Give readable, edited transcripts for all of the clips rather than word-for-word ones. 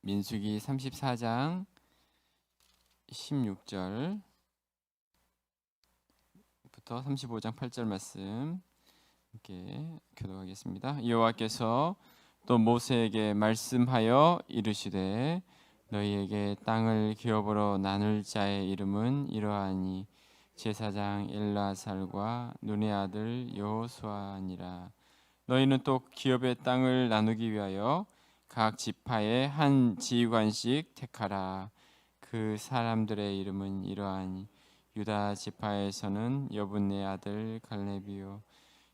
민수기 34장 16절부터 35장 8절 말씀 함께 교독하겠습니다. 여호와께서 또 모세에게 말씀하여 이르시되 너희에게 땅을 기업으로 나눌 자의 이름은 이러하니 제사장 엘르아살과 눈의 아들 여호수아니라. 너희는 또 기업의 땅을 나누기 위하여 각 지파에 한 지휘관씩 택하라. 그 사람들의 이름은 이러하니 유다 지파에서는 여분네 아들 갈렙이요,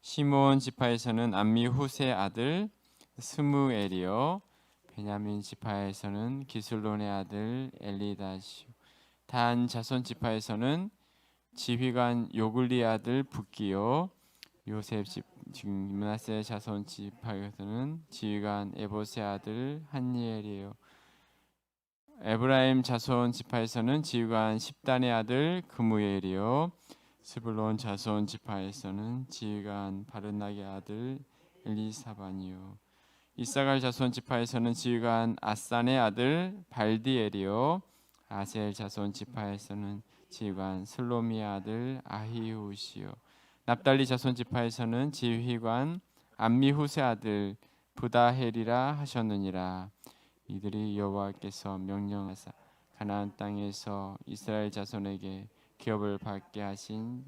시므온 지파에서는 암미후세 아들 스무엘이요, 베냐민 지파에서는 기슬론의 아들 엘리다시요, 단 자손 지파에서는 지휘관 요글리 아들 붓기요, 요셉 집 므낫세 자손 지파에서는 지휘관 에봇의 아들 한니엘이요, 에브라임 자손 지파에서는 지휘관 십단의 아들 그무엘이요, 스불론 자손 지파에서는 지휘관 바르나의 아들 엘리사반이요, 이사갈 자손 지파에서는 지휘관 아산의 아들 발디엘이요, 아셀 자손 지파에서는 지휘관 슬로미의 아들 아히우시요, 납달리 자손 지파에서는 지휘관 암미후세 아들 부다헬이라 하셨느니라. 이들이 여호와께서 명령하사 가나안 땅에서 이스라엘 자손에게 기업을 받게 하신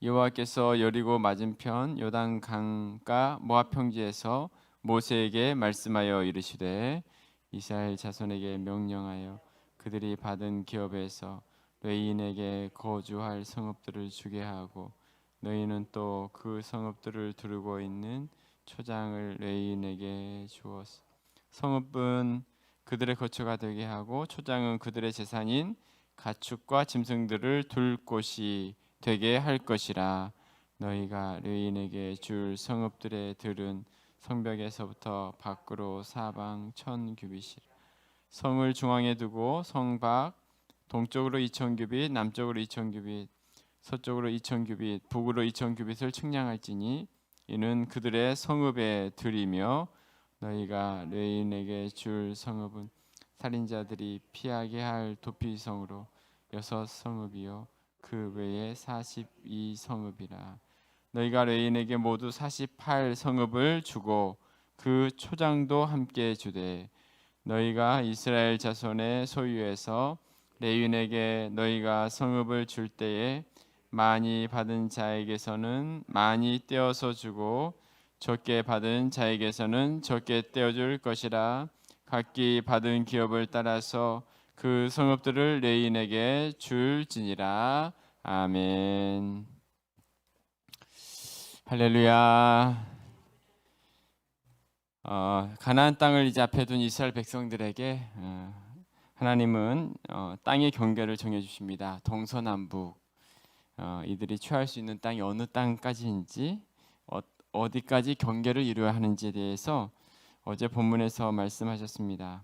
여호와께서 여리고 맞은편 요단 강가 모압 평지에서 모세에게 말씀하여 이르시되 이스라엘 자손에게 명령하여 그들이 받은 기업에서 레인에게 거주할 성읍들을 주게 하고 너희는 또 그 성읍들을 두르고 있는 초장을 레인에게 주었어. 성읍은 그들의 거처가 되게 하고 초장은 그들의 재산인 가축과 짐승들을 둘 곳이 되게 할 것이라. 너희가 레인에게 줄 성읍들의 들은 성벽에서부터 밖으로 사방 1000규빗이라. 성을 중앙에 두고 성 밖 동쪽으로 2000규빗, 남쪽으로 2000규빗, 서쪽으로 2000규빗, 북으로 2000규빗을 측량할지니 이는 그들의 성읍의 들이며 너희가 레인에게 줄 성읍은 살인자들이 피하게 할 도피성으로 6성읍이요 그 외에 42성읍이라. 너희가 레인에게 모두 48성읍을 주고 그 초장도 함께 주되 너희가 이스라엘 자손의 소유에서 레인에게 너희가 성읍을 줄 때에 많이 받은 자에게서는 많이 떼어서 주고 적게 받은 자에게서는 적게 떼어줄 것이라. 각기 받은 기업을 따라서 그 성읍들을 레인에게 줄지니라. 아멘. 할렐루야. 가나안 땅을 이제 앞에 둔 이스라엘 백성들에게 하나님은 땅의 경계를 정해 주십니다. 동서남북 이들이 취할 수 있는 땅이 어느 땅까지인지 어디까지 경계를 이루어야 하는지에 대해서 어제 본문에서 말씀하셨습니다.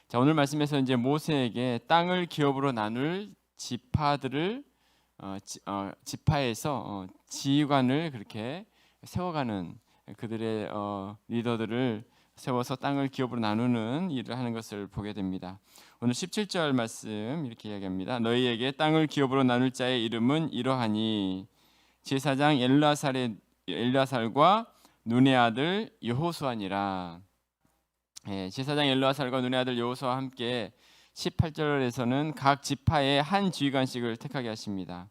자, 오늘 말씀에서 이제 모세에게 땅을 기업으로 나눌 지파들을 지파에서 지휘관을 그렇게 세워가는 그들의 리더들을 세워서 땅을 기업으로 나누는 일을 하는 것을 보게 됩니다. 오늘 17절 말씀 이렇게 이야기합니다. 너희에게 땅을 기업으로 나눌 자의 이름은 이러하니 제사장 엘르아살과 눈의 아들 여호수아니라. 제사장 엘르아살과 눈의 아들 여호수아와 함께 18절에서는 각 지파에 한 지휘관씩을 택하게 하십니다.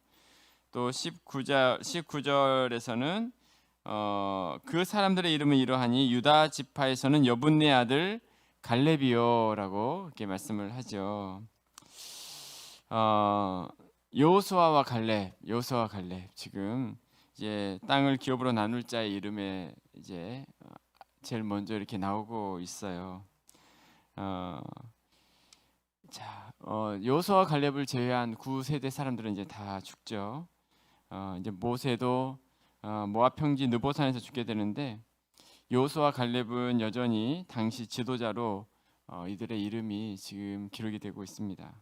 또 19절에서는 그 사람들의 이름은 이러하니 유다 지파에서는 여분네 아들 갈렙이요라고 이렇게 말씀을 하죠. 여호수아와 갈렙 지금 이제 땅을 기업으로 나눌 자의 이름에 이제 제일 먼저 이렇게 나오고 있어요. 여호수아와 갈렙을 제외한 9세대 사람들은 이제 다 죽죠. 이제 모세도 모압 평지 느보산에서 죽게 되는데 여호수아와 갈렙은 여전히 당시 지도자로 이들의 이름이 지금 기록이 되고 있습니다.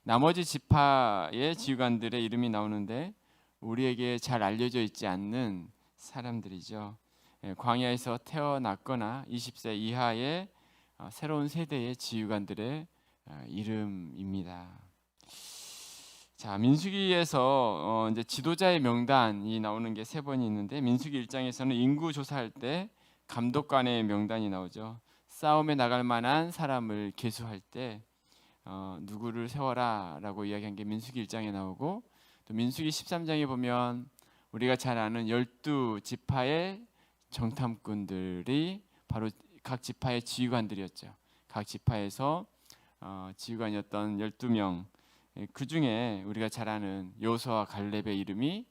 나머지 지파의 지휘관들의 이름이 나오는데 우리에게 잘 알려져 있지 않는 사람들이죠. 광야에서 태어났거나 20세 이하의 새로운 세대의 지휘관들의 이름입니다. 자, 민수기에서 이제 지도자의 명단이 나오는 게 3번이 있는데, 민수기 1장에서는 인구 조사할 때 감독관의 명단이 나오죠. 싸움에 나갈 만한 사람을 계수할 때 누구를 세워라라고 이야기한 게 민수기 1장에 나오고, 또 민수기 13장에 보면 우리가 잘 아는 12지파의 정탐꾼들이 바로 각 지파의 지휘관들이었죠. 각 지파에서 지휘관이었던 12명, 그 중에 우리가 잘 아는 여호수아와 갈렙의 이름이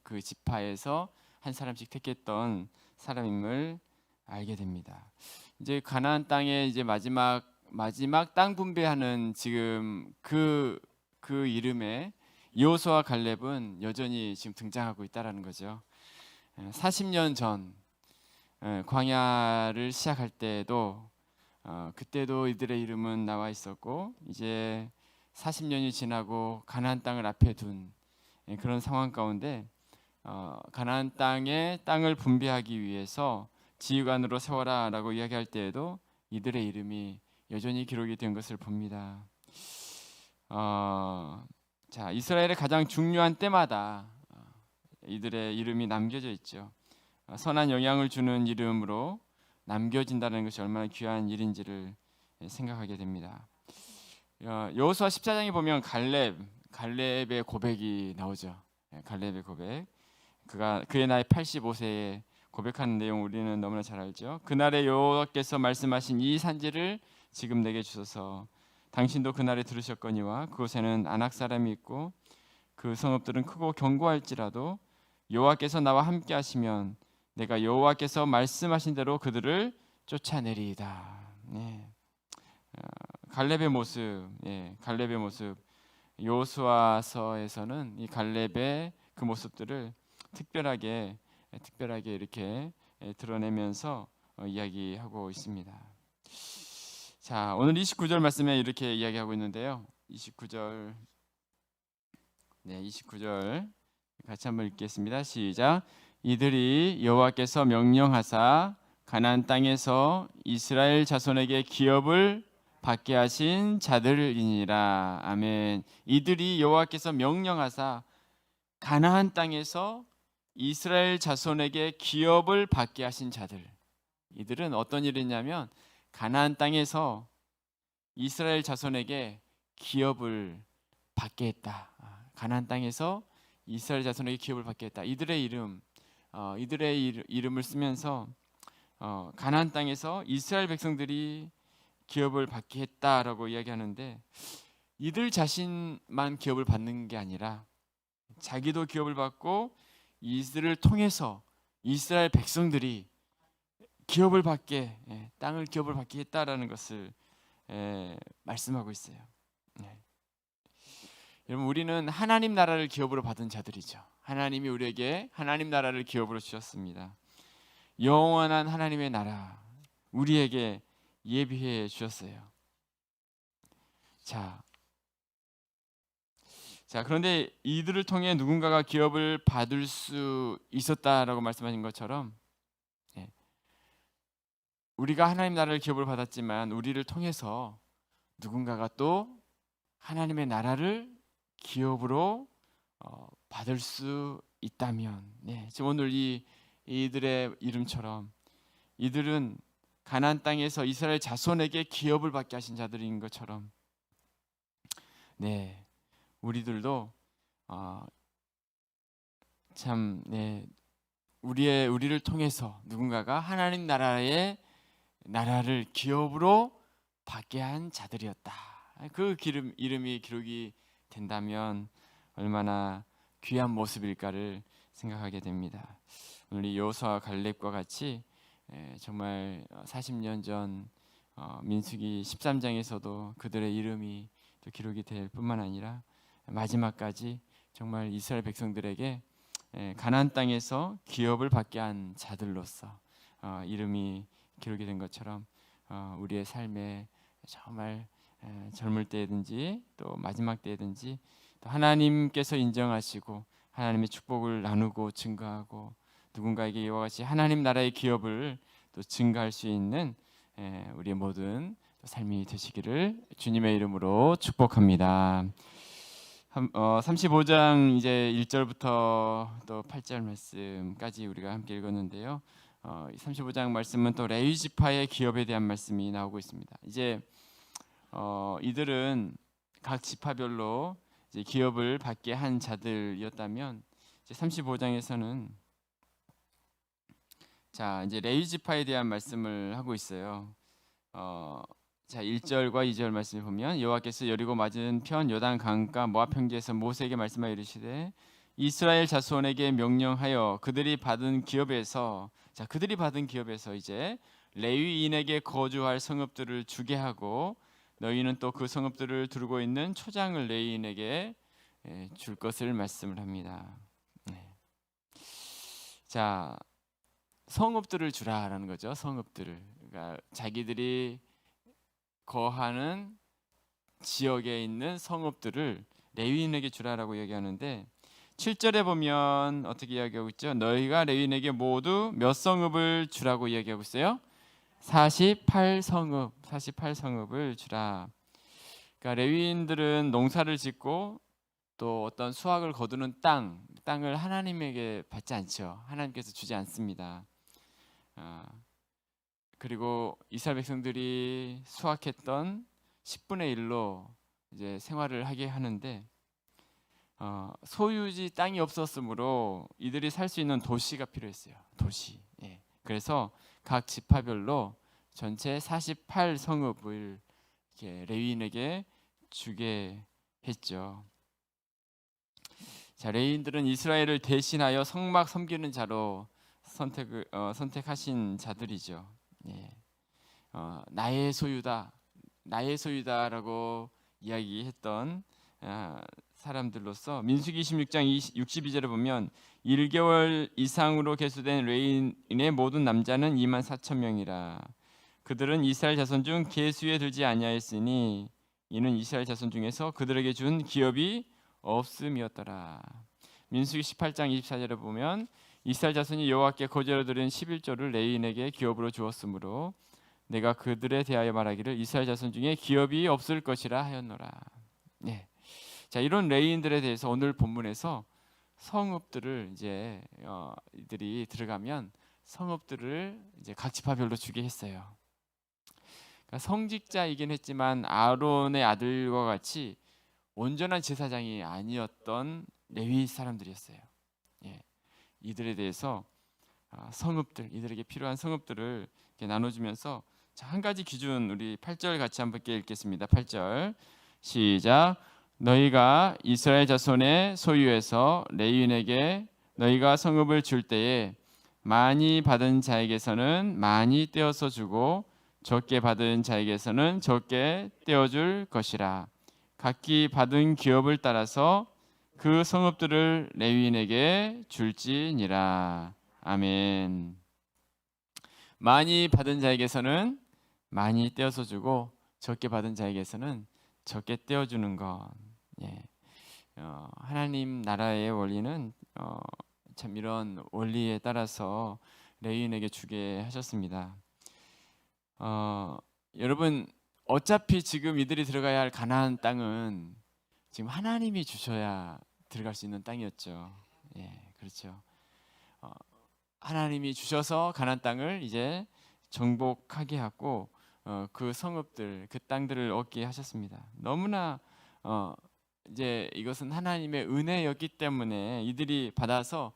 그 지파에서 한 사람씩 택했던 사람임을 알게 됩니다. 이제 가나안 땅에 이제 마지막 땅 분배하는 지금 그 이름에 여호수아와 갈렙은 여전히 지금 등장하고 있다라는 거죠. 40년 전 광야를 시작할 때도 그때도 이들의 이름은 나와 있었고, 이제 40년이 지나고 가나안 땅을 앞에 둔 그런 상황 가운데 가나안 땅을 분배하기 위해서 지휘관으로 세워라라고 이야기할 때에도 이들의 이름이 여전히 기록이 된 것을 봅니다. 자, 이스라엘의 가장 중요한 때마다 이들의 이름이 남겨져 있죠. 선한 영향을 주는 이름으로 남겨진다는 것이 얼마나 귀한 일인지를 생각하게 됩니다. 여호수아 14장에 보면 갈렙의 고백이 나오죠. 갈렙의 고백. 그의 나이 85세에 고백하는 내용 우리는 너무나 잘 알죠. 그날에 여호와께서 말씀하신 이 산지를 지금 내게 주소서. 당신도 그날에 들으셨거니와 그곳에는 아낙 사람이 있고 그 성읍들은 크고 견고할지라도 여호와께서 나와 함께 하시면 내가 여호와께서 말씀하신 대로 그들을 쫓아내리이다. 네. 갈렙의 모습, 갈렙의 모습. 여호수아서에서는 이 갈렙의 그 모습들을 특별하게 이렇게 드러내면서 이야기하고 있습니다. 자, 오늘 29절 말씀에 이렇게 이야기하고 있는데요. 29절 같이 한번 읽겠습니다. 시작. 이들이 여호와께서 명령하사 가나안 땅에서 이스라엘 자손에게 기업을 받게 하신 자들이니라. 아멘. 이들이 여호와께서 명령하사 가나안 땅에서 이스라엘 자손에게 기업을 받게 하신 자들. 이들은 어떤 일이냐면 가나안 땅에서 이스라엘 자손에게 기업을 받게 했다. 가나안 땅에서 이스라엘 자손에게 기업을 받게 했다. 이들의 이름을 쓰면서 가나안 땅에서 이스라엘 백성들이 기업을 받게 했다라고 이야기하는데, 이들 자신만 기업을 받는 게 아니라 자기도 기업을 받고 이들을 통해서 이스라엘 백성들이 땅을 기업을 받게 했다라는 것을 말씀하고 있어요. 여러분, 우리는 하나님 나라를 기업으로 받은 자들이죠. 하나님이 우리에게 하나님 나라를 기업으로 주셨습니다. 영원한 하나님의 나라 우리에게 예비해 주셨어요. 자, 그런데 이들을 통해 누군가가 기업을 받을 수 있었다라고 말씀하신 것처럼 우리가 하나님 나라를 기업을 받았지만 우리를 통해서 누군가가 또 하나님의 나라를 기업으로 받을 수 있다면, 지금 오늘 이들의 이름처럼 이들은 가나안 땅에서 이스라엘 자손에게 기업을 받게 하신 자들인 것처럼, 우리들도 우리를 통해서 누군가가 하나님 나라를 기업으로 받게 한 자들이었다. 그 이름이 기록이 된다면 얼마나 귀한 모습일까를 생각하게 됩니다. 오늘 이 여호수아와 갈렙과 같이 정말 40년 전 민수기 13장에서도 그들의 이름이 또 기록이 될 뿐만 아니라 마지막까지 정말 이스라엘 백성들에게 가나안 땅에서 기업을 받게 한 자들로서 이름이 기록이 된 것처럼 우리의 삶에 정말 젊을 때든지 또 마지막 때든지 또 하나님께서 인정하시고 하나님의 축복을 나누고 증거하고 누군가에게 이와 같이 하나님 나라의 기업을 또 증거할 수 있는 우리의 모든 삶이 되시기를 주님의 이름으로 축복합니다. 35장 이제 1절부터 또 8절 말씀까지 우리가 함께 읽었는데요. 35장 말씀은 또 레위 지파의 기업에 대한 말씀이 나오고 있습니다. 이제 이들은 각 지파별로 이제 기업을 받게 한 자들이었다면 이제 35장에서는 자 이제 레위 지파에 대한 말씀을 하고 있어요. 자 1절과 2절 말씀을 보면 여호와께서 여리고 맞은편 요단 강가 모압 평지에서 모세에게 말씀하여 이르시되 이스라엘 자손에게 명령하여 그들이 받은 기업에서 이제 레위인에게 거주할 성읍들을 주게 하고 너희는 또 그 성읍들을 두르고 있는 초장을 레위인에게 줄 것을 말씀을 합니다. 자 성읍들을 주라라는 거죠. 성읍들을 그러니까 자기들이 거하는 지역에 있는 성읍들을 레위인에게 주라라고 얘기하는데 7절에 보면 어떻게 이야기하고 있죠? 너희가 레위인에게 모두 몇 성읍을 주라고 이야기하고 있어요? 48성읍을 주라. 그러니까 레위인들은 농사를 짓고 또 어떤 수확을 거두는 땅을 하나님에게 받지 않죠. 하나님께서 주지 않습니다. 그리고 이스라엘 백성들이 수확했던 10분의 1로 이제 생활을 하게 하는데 소유지 땅이 없었으므로 이들이 살 수 있는 도시가 필요했어요. 도시. 그래서 각 지파별로 전체 48성읍을 이렇게 레위인에게 주게 했죠. 자, 레위인들은 이스라엘을 대신하여 성막 섬기는 자로 선택하신 자들이죠. 나의 소유다라고 이야기했던 사람들로서 민수기 26장 62절에 보면 1개월 이상으로 계수된 레위인의 모든 남자는 24,000명이라. 그들은 이스라엘 자손 중 계수에 들지 아니하였으니 이는 이스라엘 자손 중에서 그들에게 준 기업이 없음이었더라. 민수기 18장 24절에 보면 이스라엘 자손이 여호와께 거제로 드린 11조를 레위인에게 기업으로 주었으므로 내가 그들에 대하여 말하기를 이스라엘 자손 중에 기업이 없을 것이라 하였노라. 자, 이런 레위인들에 대해서 오늘 본문에서 성읍들을 이제 이들이 들어가면 성읍들을 이제 각 지파별로 주게 했어요. 그러니까 성직자이긴 했지만 아론의 아들과 같이 온전한 제사장이 아니었던 레위 사람들이었어요. 이들에 대해서 이들에게 필요한 성읍들을 나눠주면서 한 가지 기준 우리 8절 같이 한번 읽겠습니다. 8절 시작. 너희가 이스라엘 자손의 소유에서 레위인에게 너희가 성읍을 줄 때에 많이 받은 자에게서는 많이 떼어서 주고 적게 받은 자에게서는 적게 떼어줄 것이라. 각기 받은 기업을 따라서 그 성읍들을 레위인에게 줄지니라. 아멘. 많이 받은 자에게서는 많이 떼어서 주고 적게 받은 자에게서는 적게 떼어주는 것. 하나님 나라의 원리는 참 이런 원리에 따라서 레위인에게 주게 하셨습니다. 여러분 어차피 지금 이들이 들어가야 할 가나안 땅은 지금 하나님이 주셔야 들어갈 수 있는 땅이었죠. 그렇죠. 하나님이 주셔서 가나안 땅을 이제 정복하게 하고 그 성읍들, 그 땅들을 얻게 하셨습니다. 너무나 이제 이것은 하나님의 은혜였기 때문에 이들이 받아서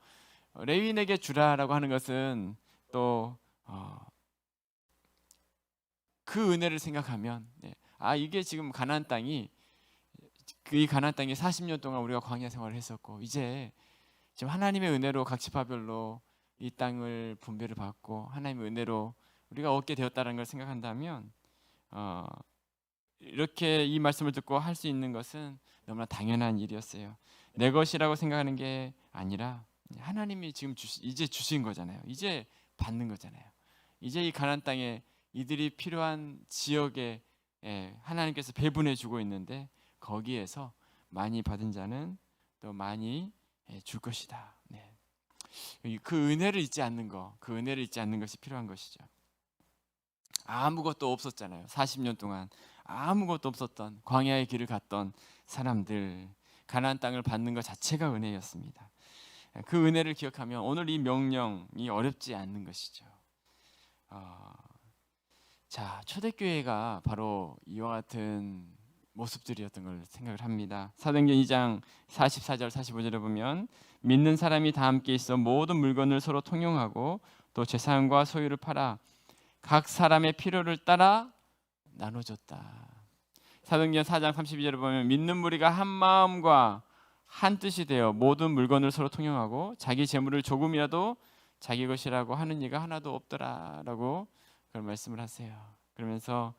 레위인에게 주라라고 하는 것은 또 그 은혜를 생각하면 이게 지금 가나안 땅이 이 가나안 땅에 40년 동안 우리가 광야 생활을 했었고 이제 지금 하나님의 은혜로 각 지파별로 이 땅을 분배를 받고 하나님의 은혜로 우리가 얻게 되었다는 걸 생각한다면 이렇게 이 말씀을 듣고 할 수 있는 것은 너무나 당연한 일이었어요. 내 것이라고 생각하는 게 아니라 하나님이 지금 이제 주신 거잖아요. 이제 받는 거잖아요. 이제 이 가나안 땅에 이들이 필요한 지역에 하나님께서 배분해 주고 있는데 거기에서 많이 받은 자는 또 많이 줄 것이다. 그 은혜를 잊지 않는 것이 필요한 것이죠. 아무것도 없었잖아요. 40년 동안 아무것도 없었던 광야의 길을 갔던 사람들, 가나안 땅을 받는 것 자체가 은혜였습니다. 그 은혜를 기억하면 오늘 이 명령이 어렵지 않는 것이죠. 자, 초대교회가 바로 이와 같은 모습들이었던 걸 생각을 합니다. 사도행전 2장 44절 45절에 보면 믿는 사람이 다 함께 있어 모든 물건을 서로 통용하고 또 재산과 소유를 팔아 각 사람의 필요를 따라 나눠줬다. 사도행전 4장 32절에 보면 믿는 무리가 한 마음과 한 뜻이 되어 모든 물건을 서로 통용하고 자기 재물을 조금이라도 자기 것이라고 하는 이가 하나도 없더라라고 그런 말씀을 하세요. 그러면서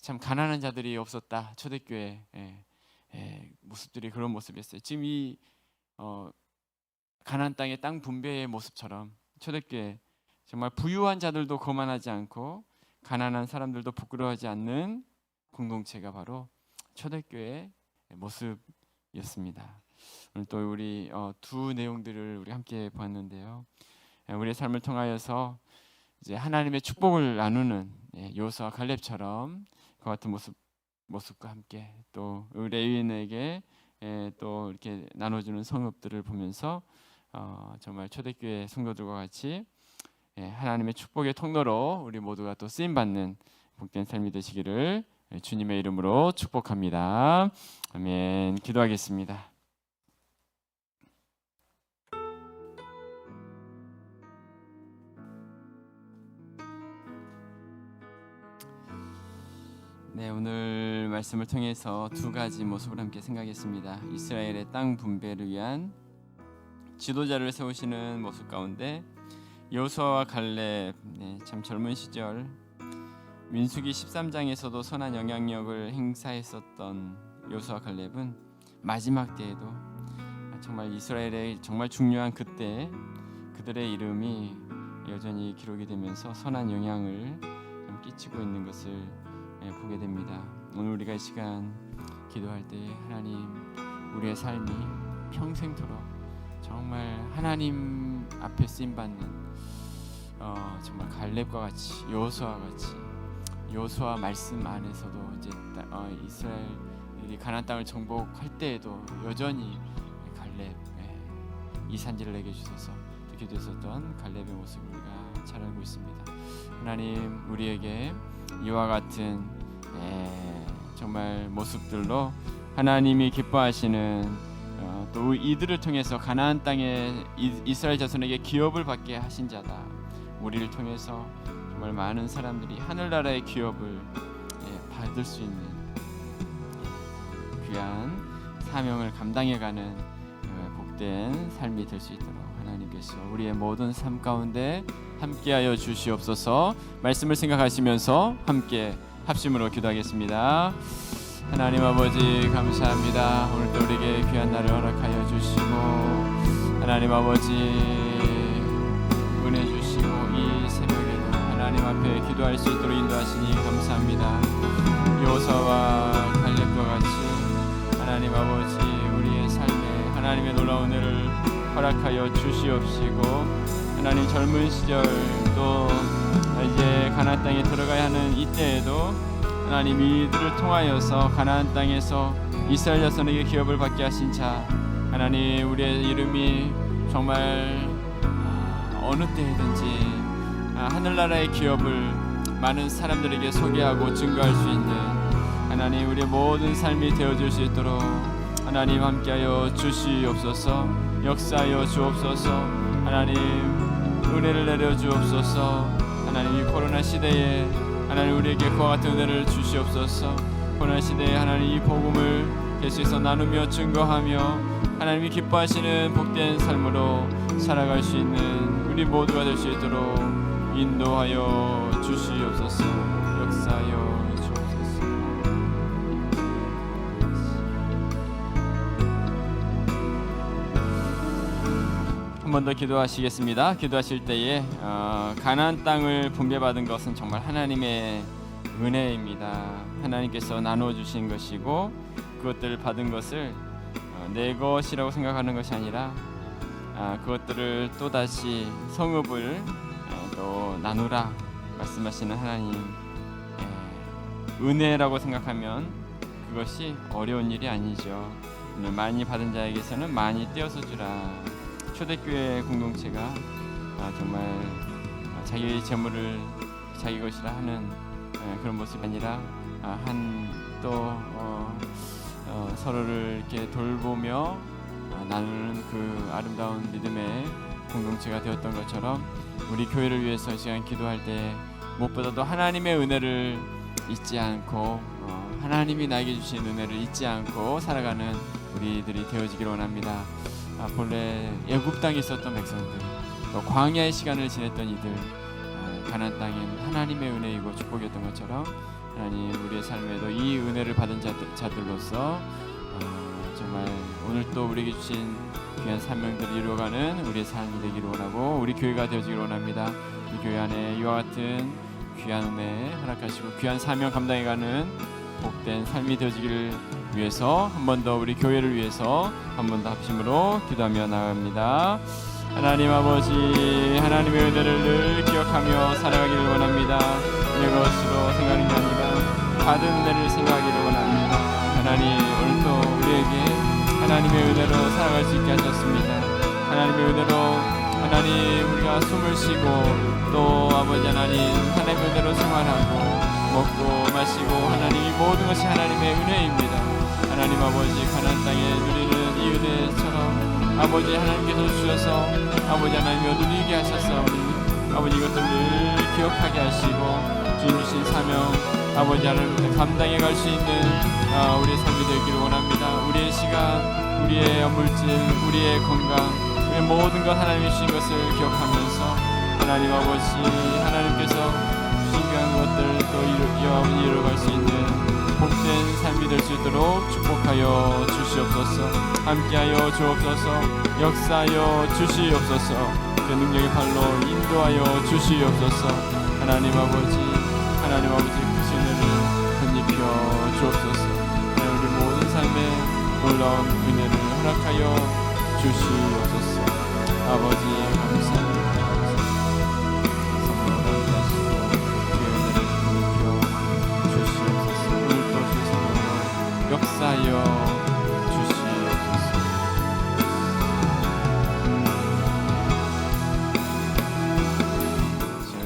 참 가난한 자들이 없었다. 초대교회 모습들이 그런 모습이었어요. 지금 이 가나안 땅의 땅 분배의 모습처럼 초대교회 정말 부유한 자들도 거만하지 않고 가난한 사람들도 부끄러워하지 않는 공동체가 바로 초대교회의 모습이었습니다. 오늘 또 우리 두 내용들을 우리 함께 보았는데요. 우리의 삶을 통하여서 이제 하나님의 축복을 나누는 여호수아와 갈렙처럼 그 같은 모습과 함께 또 레위인에게 또 이렇게 나눠주는 성읍들을 보면서 정말 초대교회 성도들과 같이 하나님의 축복의 통로로 우리 모두가 또 쓰임 받는 복된 삶이 되시기를 주님의 이름으로 축복합니다. 아멘. 기도하겠습니다. 네, 오늘 말씀을 통해서 두 가지 모습을 함께 생각했습니다. 이스라엘의 땅 분배를 위한 지도자를 세우시는 모습 가운데 여호수아와 갈렙, 참 젊은 시절 민수기 13장에서도 선한 영향력을 행사했었던 여호수아와 갈렙은 마지막 때에도 정말 이스라엘의 정말 중요한 그때 그들의 이름이 여전히 기록이 되면서 선한 영향을 끼치고 있는 것을 보게 됩니다. 오늘 우리가 이 시간 기도할 때 하나님 우리의 삶이 평생토록 정말 하나님 앞에 쓰임 받는 정말 갈렙과 같이 여호수아와 같이 여호수아 말씀 안에서도 이제 이스라엘이 가나안 땅을 정복할 때에도 여전히 갈렙 이 산지를 내게 주소서 이렇게 되었던 갈렙의 모습을 우리가 잘 알고 있습니다. 하나님 우리에게 이와 같은 정말 모습들로 하나님이 기뻐하시는 또 이들을 통해서 가나안 땅에 이스라엘 자손에게 기업을 받게 하신 자다. 우리를 통해서 정말 많은 사람들이 하늘나라의 기업을 받을 수 있는 귀한 사명을 감당해가는 복된 삶이 될 수 있도록 하나님께서 우리의 모든 삶 가운데 함께하여 주시옵소서. 말씀을 생각하시면서 함께 합심으로 기도하겠습니다. 하나님 아버지 감사합니다. 오늘도 우리에게 귀한 날을 허락하여 주시고 하나님 아버지 은혜 주시고 이 새벽에도 하나님 앞에 기도할 수 있도록 인도하시니 감사합니다. 여호수아와 갈렙과 같이 하나님 아버지 우리의 삶에 하나님의 놀라운 은혜를 허락하여 주시옵시고 하나님 젊은 시절 또 이제 가나안 땅에 들어가야 하는 이때에도 하나님 이들을 통하여서 가나안 땅에서 이스라엘 자손에게 기업을 받게 하신 자 하나님 우리의 이름이 정말 어느 때든지 하늘나라의 기업을 많은 사람들에게 소개하고 증거할 수 있는 하나님 우리의 모든 삶이 되어줄 수 있도록 하나님 함께하여 주시옵소서. 역사하여 주옵소서. 하나님 은혜를 내려 주옵소서. 하나님 이 코로나 시대에 하나님 우리에게 그와 같은 은혜를 주시옵소서. 코로나 시대에 하나님 이 복음을 계속해서 나누며 증거하며 하나님이 기뻐하시는 복된 삶으로 살아갈 수 있는 우리 모두가 될 수 있도록 인도하여 주시옵소서. 역사하여 주옵소서. 한 번 더 기도하시겠습니다. 기도하실 때에 가나안 땅을 분배받은 것은 정말 하나님의 은혜입니다. 하나님께서 나누어 주신 것이고 그것들을 받은 것을 내 것이라고 생각하는 것이 아니라 그것들을 또다시 성읍을 또 나누라 말씀하시는 하나님 은혜라고 생각하면 그것이 어려운 일이 아니죠. 오늘 많이 받은 자에게서는 많이 떼어서 주라. 초대교회 공동체가 정말 자기의 재물을 자기 것이라 하는 그런 모습이 아니라 또 서로를 이렇게 돌보며 나누는 그 아름다운 믿음의 공동체가 되었던 것처럼 우리 교회를 위해서 이 시간 기도할 때 무엇보다도 하나님의 은혜를 잊지 않고 하나님이 나에게 주신 은혜를 잊지 않고 살아가는 우리들이 되어지기를 원합니다. 본래 애굽 땅에 있었던 백성들, 또 광야의 시간을 지냈던 이들, 가나안 땅은 하나님의 은혜이고 축복이었던 것처럼 하나님 우리의 삶에도 이 은혜를 받은 자들로서 정말 오늘 또 우리에게 주신 귀한 사명들을 이루어가는 우리의 삶이 되기를 원하고 우리 교회가 되어지기를 원합니다. 이 교회 안에 이와 같은 귀한 은혜 허락하시고 귀한 사명 감당해가는 복된 삶이 되어지기를 위해서 한 번 더 우리 교회를 위해서 한 번 더 합심으로 기도하며 나아갑니다. 하나님 아버지, 하나님의 은혜를 늘 기억하며 살아가기를 원합니다. 내 것으로 생각하는 게 아니라 받은 은혜를 생각하기를 원합니다. 하나님, 오늘도 우리에게 하나님의 은혜로 살아갈 수 있게 하셨습니다. 하나님의 은혜로 하나님 우리가 숨을 쉬고 또 아버지 하나님 하나님의 은혜로 생활하고 먹고 마시고 하나님 이 모든 것이 하나님의 은혜입니다. 하나님 아버지 가나안 땅에 누리는 이 은혜처럼 아버지 하나님께서 주셔서 아버지 하나님이 누리게 하셨사오니 아버지 이것을 늘 기억하게 하시고 주님 주신 사명 아버지 하나님 감당해 갈 수 있는 우리의 삶이 되기를 원합니다. 우리의 시간, 우리의 물질, 우리의 건강, 우리의 모든 것 하나님이 주신 것을 기억하면서 하나님 아버지 하나님께서 주신 귀한 것들 또 이루어갈 수 있는 복된 삶이 될 수 있도록 축복하여 주시옵소서. 함께하여 주옵소서. 역사하여 주시옵소서. 그 능력의 발로 인도하여 주시옵소서. 하나님 아버지 크신 은혜를 덧입혀 주옵소서. 우리 모든 삶에 놀라운 은혜를 허락하여 주시옵소서. 아버지 감사합니다. 역사하여 주시옵소서.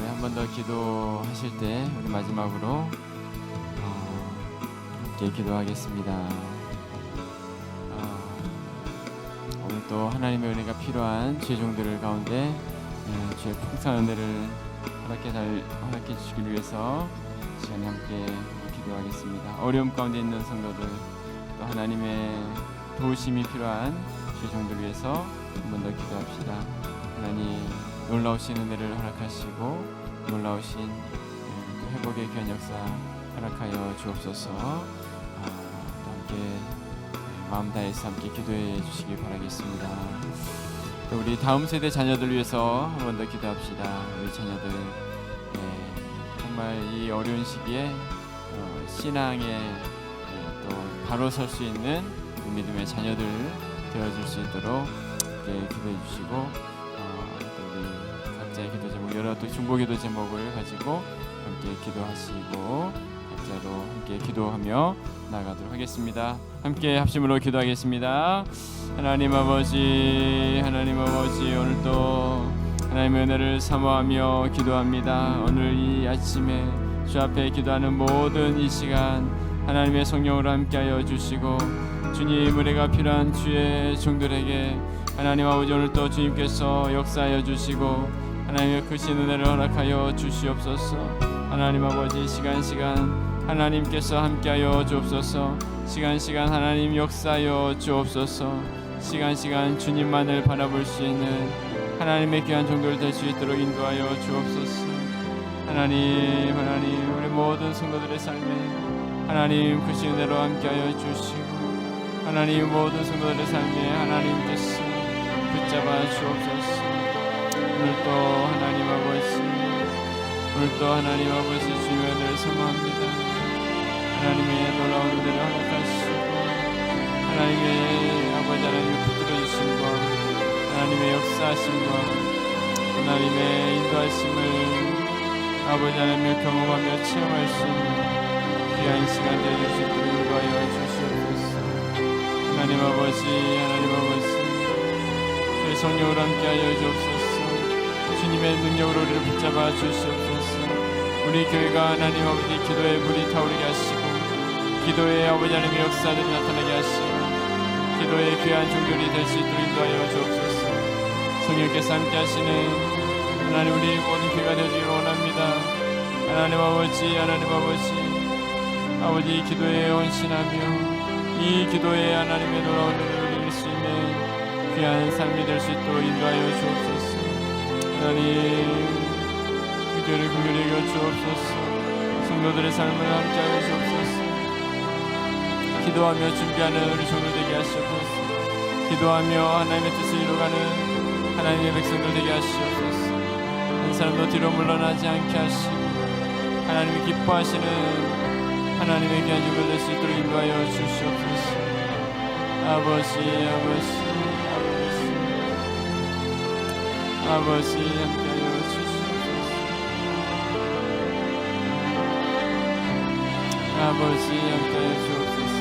한 번 더 기도하실 때 우리 마지막으로 함께 기도하겠습니다. 오늘 또 하나님의 은혜가 필요한 죄종들 가운데 주의 풍성한 은혜를 허락해 주시기 위해서 시간에 함께 기도하겠습니다. 어려움 가운데 있는 성도들 또 하나님의 도우심이 필요한 죄종들 위해서 한 번 더 기도합시다. 하나님 놀라우신 은혜를 허락하시고 놀라우신 회복의 귀한 역사 허락하여 주옵소서. 또 함께 마음 다해서 함께 기도해 주시기 바라겠습니다. 또 우리 다음 세대 자녀들 위해서 한 번 더 기도합시다. 우리 자녀들 정말 이 어려운 시기에 신앙에 또 바로 설 수 있는 믿음의 자녀들 되어줄 수 있도록 기도해 주시고 또 우리 각자의 기도 제목 여러 또 중보 기도 제목을 가지고 함께 기도하시고 각자로 함께 기도하며 나아가도록 하겠습니다. 함께 합심으로 기도하겠습니다. 하나님 아버지 오늘도 하나님의 은혜를 사모하며 기도합니다. 오늘 이 아침에 주 앞에 기도하는 모든 이 시간 하나님의 성령으로 함께하여 주시고 주님 은혜가 필요한 주의 종들에게 하나님 아버지 오늘도 주님께서 역사하여 주시고 하나님의 크신 은혜를 허락하여 주시옵소서. 하나님 아버지 시간 하나님께서 함께하여 주옵소서. 시간 하나님 역사하여 주옵소서. 시간 주님만을 바라볼 수 있는 하나님의 귀한 종들 될 수 있도록 인도하여 주옵소서. 하나님 우리 모든 성도들의 삶에 하나님 크신 은혜로 함께하여 주시고 하나님 모든 성도들의 삶에 하나님께서 붙잡아 주옵소서. 오늘도 하나님 아버지 주님의 은혜를 사모합니다. 하나님의 놀라운 은혜를 허락하시고 하나님의 아버지 하나님의 붙들어 주심과 하나님의 역사하심과 하나님의 인도하심을 아버지 하나님을 경험하며 체험할 수 있는 귀한 귀한 시간 되어줄 수 있도록 인도하여 주시옵소서. 하나님 아버지, 하나님 아버지, 주의 성령으로 함께하여 주옵소서. 주님의 능력으로 우리를 붙잡아 주시옵소서. 우리 교회가 하나님 아버지 기도의 물이 타오르게 하시고, 기도의 아버지 하나님의 역사들이 나타나게 하시고, 기도의 귀한 종들이 될 수 있도록 인도하여 주옵소서. 성령께서 함께하시는 하나님 우리 모든 교회가 되기를 원합니다. 하나님 아버지, 하나님 아버지, 아버지 기도에 헌신하며 이 기도에 하나님의 놀라운 은혜를 누릴 수 있는 귀한 삶이 될 수 있도록 인도하여 주옵소서. 하나님 그 교회를 긍휼히 여겨 주옵소서. 성도들의 삶을 함께하여 주옵소서. 기도하며 준비하는 우리 종들 되게 하시옵소서. 기도하며 하나님의 뜻을 이루어가는 하나님의 백성들 되게 하시옵소서. 한 사람도 뒤로 물러나지 않게 하시고 하나님이 기뻐하시는 하나님의 귀한 종들 될 수 있도록 인도하여 주시옵소서. 아버지, 아버지, 아버지, 아버지 함께하여 주시옵소서. 아버지 함께하여 주옵소서.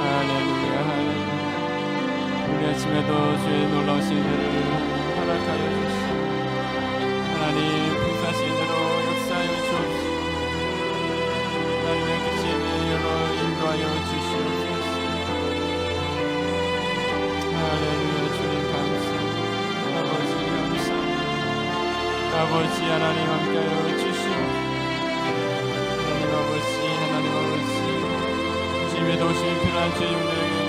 할렐루야, 할렐루야. 우리 아침에도 주의 놀라우신 은혜를 허락하여 주시고 하나님 풍성하신 은혜로 역사하여 주옵시고 하나님의 끝이 있는 일로 인도하여 주시옵소서. 할렐루야. 주님 감사합니다. 아버지 감사합니다. 아버지 하나님 함께하여 주시옵소서. 하나님 아버지, 하나님 아버지, 주님의 도우심이 필요한 주의 용도에게